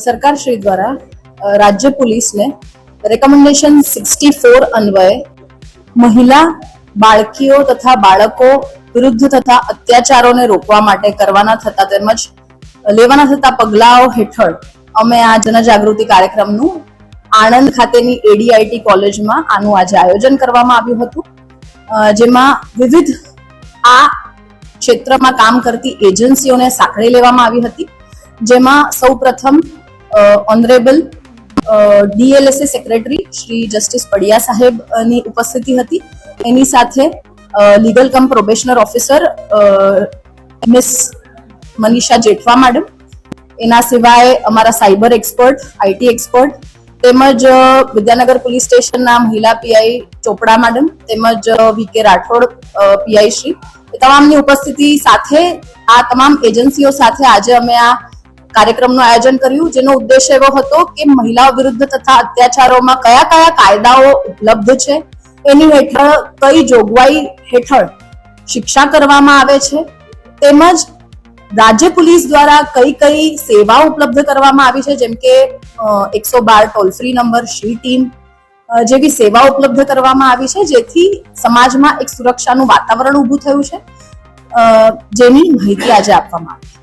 સરકારશ્રી દ્વારા રાજ્ય પોલીસને રેકમેન્ડેશન 64 અન્વયે મહિલા બાળકીઓ તથા બાળકો વિરુદ્ધ થતા અત્યાચારોને રોકવા માટે કરવાના થતા તેમજ લેવાના થતા પગલાઓ હેઠળ અમે આ જનજાગૃતિ કાર્યક્રમનું આણંદ ખાતેની એડીઆઈટી કોલેજમાં આનું આજે આયોજન કરવામાં આવ્યું હતું, જેમાં વિવિધ આ ક્ષેત્રમાં કામ કરતી એજન્સીઓને સાંકળી લેવામાં આવી હતી, જેમાં સૌપ્રથમ honourable DLSA secretary Shri justice Padiya સાહેબની ઉપસ્થિતિ હતી. એની સાથે legal cum probationer officer miss Manisha Jethwa madam, એના સિવાય અમારા સાયબર એક્સપર્ટ, આઈટી એક્સપર્ટ, તેમજ વિદ્યાનગર પોલીસ સ્ટેશનના મહિલા પીઆઈ ચોપડા મેડમ, તેમજ વીકે રાઠોડ પીઆઈ શ્રી, તમામની ઉપસ્થિતિ સાથે આ તમામ એજન્સીઓ સાથે આજે અમે આ કાર્યક્રમનું આયોજન કર્યું, જેનો ઉદ્દેશ એવો હતો કે મહિલાઓ વિરુદ્ધ તથા અત્યાચારોમાં કયા કયા કાયદાઓ ઉપલબ્ધ છે, એની હેઠળ કઈ જોગવાઈ હેઠળ શિક્ષા કરવામાં આવે છે, તેમજ રાજ્ય પોલીસ દ્વારા કઈ કઈ સેવાઓ ઉપલબ્ધ કરવામાં આવી છે, જેમ કે 112 toll free number, Shri team જેવી સેવાઓ ઉપલબ્ધ કરવામાં આવી છે, જેથી સમાજમાં એક સુરક્ષાનું વાતાવરણ ઊભું થયું છે, જેની માહિતી આજે આપવામાં આવી.